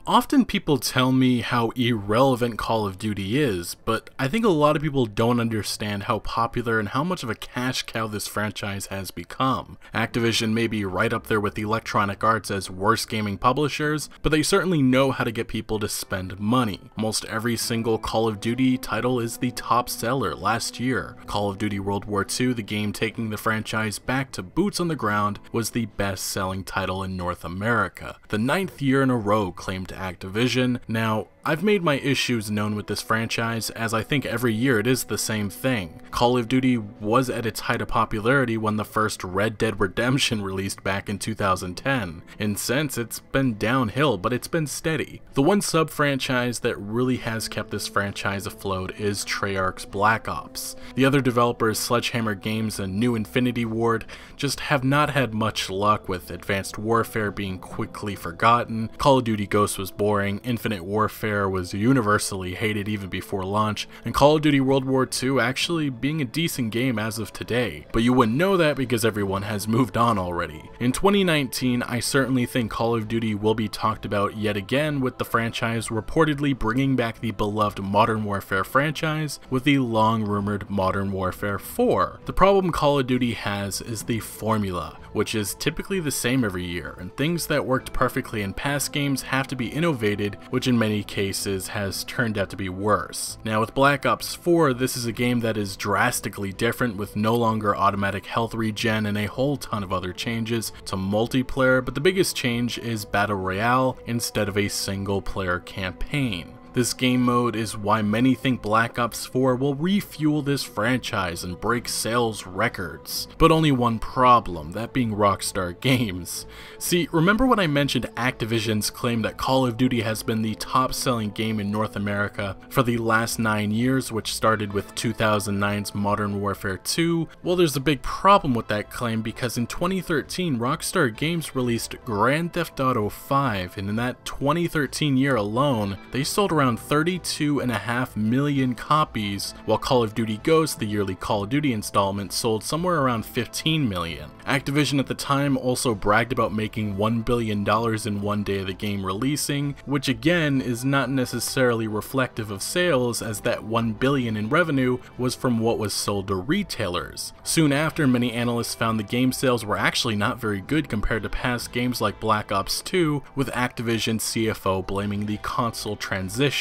Often people tell me how irrelevant Call of Duty is, but I think a lot of people don't understand how popular and how much of a cash cow this franchise has become. Activision may be right up there with Electronic Arts as worst gaming publishers, but they certainly know how to get people to spend money. Almost every single Call of Duty title is the top seller last year. Call of Duty World War II, the game taking the franchise back to boots on the ground, was the best-selling title in North America. The 9th year in a row claimed Activision. Now, I've made my issues known with this franchise, as I think every year it is the same thing. Call of Duty was at its height of popularity when the first Red Dead Redemption released back in 2010, and since it's been downhill, but it's been steady. The one sub-franchise that really has kept this franchise afloat is Treyarch's Black Ops. The other developers, Sledgehammer Games and New Infinity Ward, just have not had much luck, with Advanced Warfare being quickly forgotten, Call of Duty Ghosts was boring, Infinite Warfare was universally hated even before launch, and Call of Duty World War II actually being a decent game as of today. But you wouldn't know that because everyone has moved on already. In 2019, I certainly think Call of Duty will be talked about yet again, with the franchise reportedly bringing back the beloved Modern Warfare franchise with the long-rumored Modern Warfare 4. The problem Call of Duty has is the formula, which is typically the same every year, and things that worked perfectly in past games have to be innovated, which in many cases has turned out to be worse. Now with Black Ops 4, this is a game that is drastically different, with no longer automatic health regen and a whole ton of other changes to multiplayer, but the biggest change is Battle Royale instead of a single player campaign. This game mode is why many think Black Ops 4 will refuel this franchise and break sales records. But only one problem, that being Rockstar Games. See, remember when I mentioned Activision's claim that Call of Duty has been the top-selling game in North America for the last 9 years, which started with 2009's Modern Warfare 2? Well, there's a big problem with that claim, because in 2013, Rockstar Games released Grand Theft Auto 5, and in that 2013 year alone, they sold around 32.5 million copies, while Call of Duty Ghosts, the yearly Call of Duty installment, sold somewhere around 15 million. Activision at the time also bragged about making $1 billion in one day of the game releasing, which again is not necessarily reflective of sales, as that $1 billion in revenue was from what was sold to retailers. Soon after, many analysts found the game sales were actually not very good compared to past games like Black Ops 2, with Activision's CFO blaming the console transition.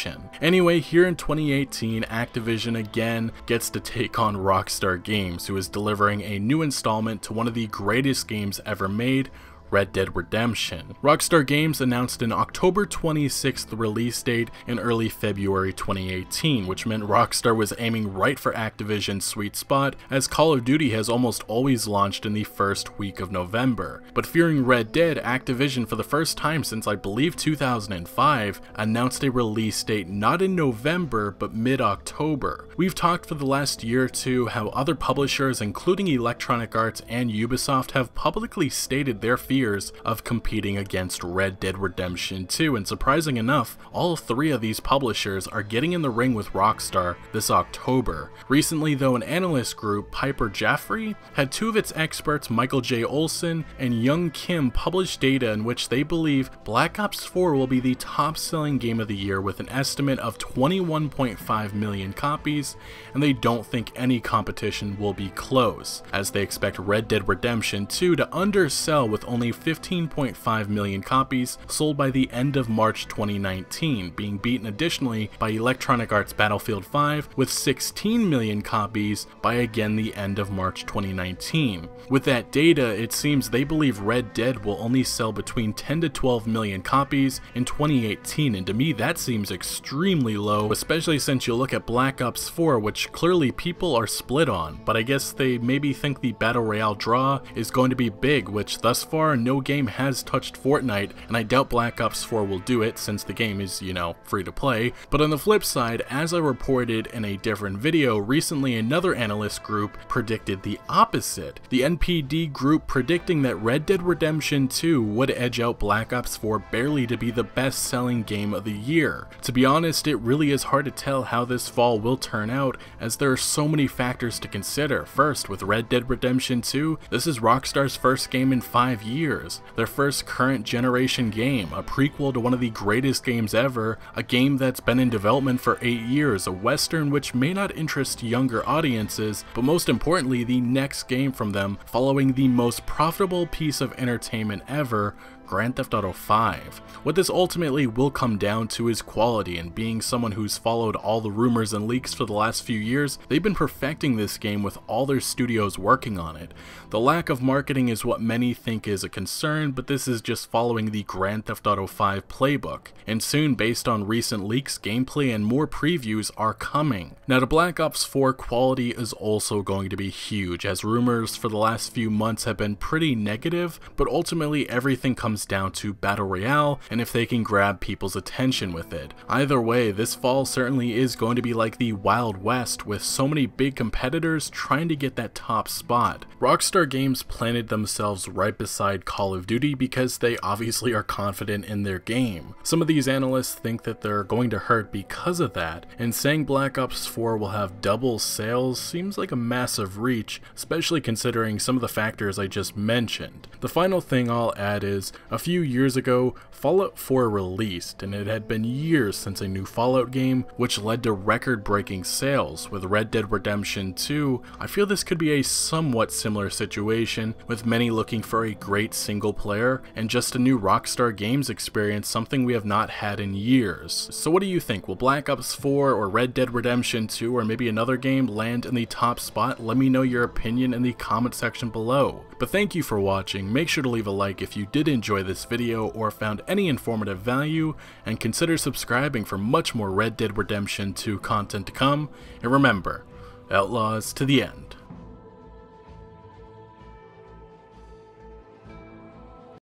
Anyway, here in 2018, Activision again gets to take on Rockstar Games, who is delivering a new installment to one of the greatest games ever made, Red Dead Redemption. Rockstar Games announced an October 26th release date in early February 2018, which meant Rockstar was aiming right for Activision's sweet spot, as Call of Duty has almost always launched in the first week of November. But fearing Red Dead, Activision, for the first time since I believe 2005, announced a release date not in November but mid-October. We've talked for the last year or two how other publishers, including Electronic Arts and Ubisoft, have publicly stated their fears of competing against Red Dead Redemption 2, and surprising enough, all 3 of these publishers are getting in the ring with Rockstar this October. Recently though, an analyst group, Piper Jaffray, had 2 of its experts, Michael J. Olson and Young Kim, publish data in which they believe Black Ops 4 will be the top-selling game of the year with an estimate of 21.5 million copies, and they don't think any competition will be close, as they expect Red Dead Redemption 2 to undersell with only 15.5 million copies sold by the end of March 2019, being beaten additionally by Electronic Arts Battlefield 5 with 16 million copies by again the end of March 2019. With that data, it seems they believe Red Dead will only sell between 10 to 12 million copies in 2018, and to me that seems extremely low, especially since you look at Black Ops 4, which clearly people are split on, but I guess they maybe think the Battle Royale draw is going to be big, which thus far no game has touched Fortnite, and I doubt Black Ops 4 will do it since the game is, you know, free to play. But on the flip side, as I reported in a different video, recently another analyst group predicted the opposite. The NPD group predicting that Red Dead Redemption 2 would edge out Black Ops 4 barely to be the best-selling game of the year. To be honest, it really is hard to tell how this fall will turn out, as there are so many factors to consider. First, with Red Dead Redemption 2, this is Rockstar's first game in 5 years. years, their first current generation game, a prequel to one of the greatest games ever, a game that's been in development for 8 years, a western which may not interest younger audiences, but most importantly the next game from them following the most profitable piece of entertainment ever, Grand Theft Auto 5. What this ultimately will come down to is quality, and being someone who's followed all the rumors and leaks for the last few years, they've been perfecting this game with all their studios working on it. The lack of marketing is what many think is a concern, but this is just following the Grand Theft Auto 5 playbook, and soon, based on recent leaks, gameplay and more previews are coming. Now to Black Ops 4, quality is also going to be huge, as rumors for the last few months have been pretty negative, but ultimately everything comes down to Battle Royale and if they can grab people's attention with it. Either way, this fall certainly is going to be like the Wild West, with so many big competitors trying to get that top spot. Rockstar Games planted themselves right beside Call of Duty because they obviously are confident in their game. Some of these analysts think that they're going to hurt because of that, and saying Black Ops 4 will have double sales seems like a massive reach, especially considering some of the factors I just mentioned. The final thing I'll add is, a few years ago, Fallout 4 released, and it had been years since a new Fallout game, which led to record-breaking sales. With Red Dead Redemption 2, I feel this could be a somewhat similar situation, with many looking for a great single player, and just a new Rockstar Games experience, something we have not had in years. So what do you think? Will Black Ops 4 or Red Dead Redemption 2 or maybe another game land in the top spot? Let me know your opinion in the comment section below. But thank you for watching. Make sure to leave a like if you did enjoy this video or found any informative value, and consider subscribing for much more Red Dead Redemption 2 content to come, and remember, Outlaws to the end.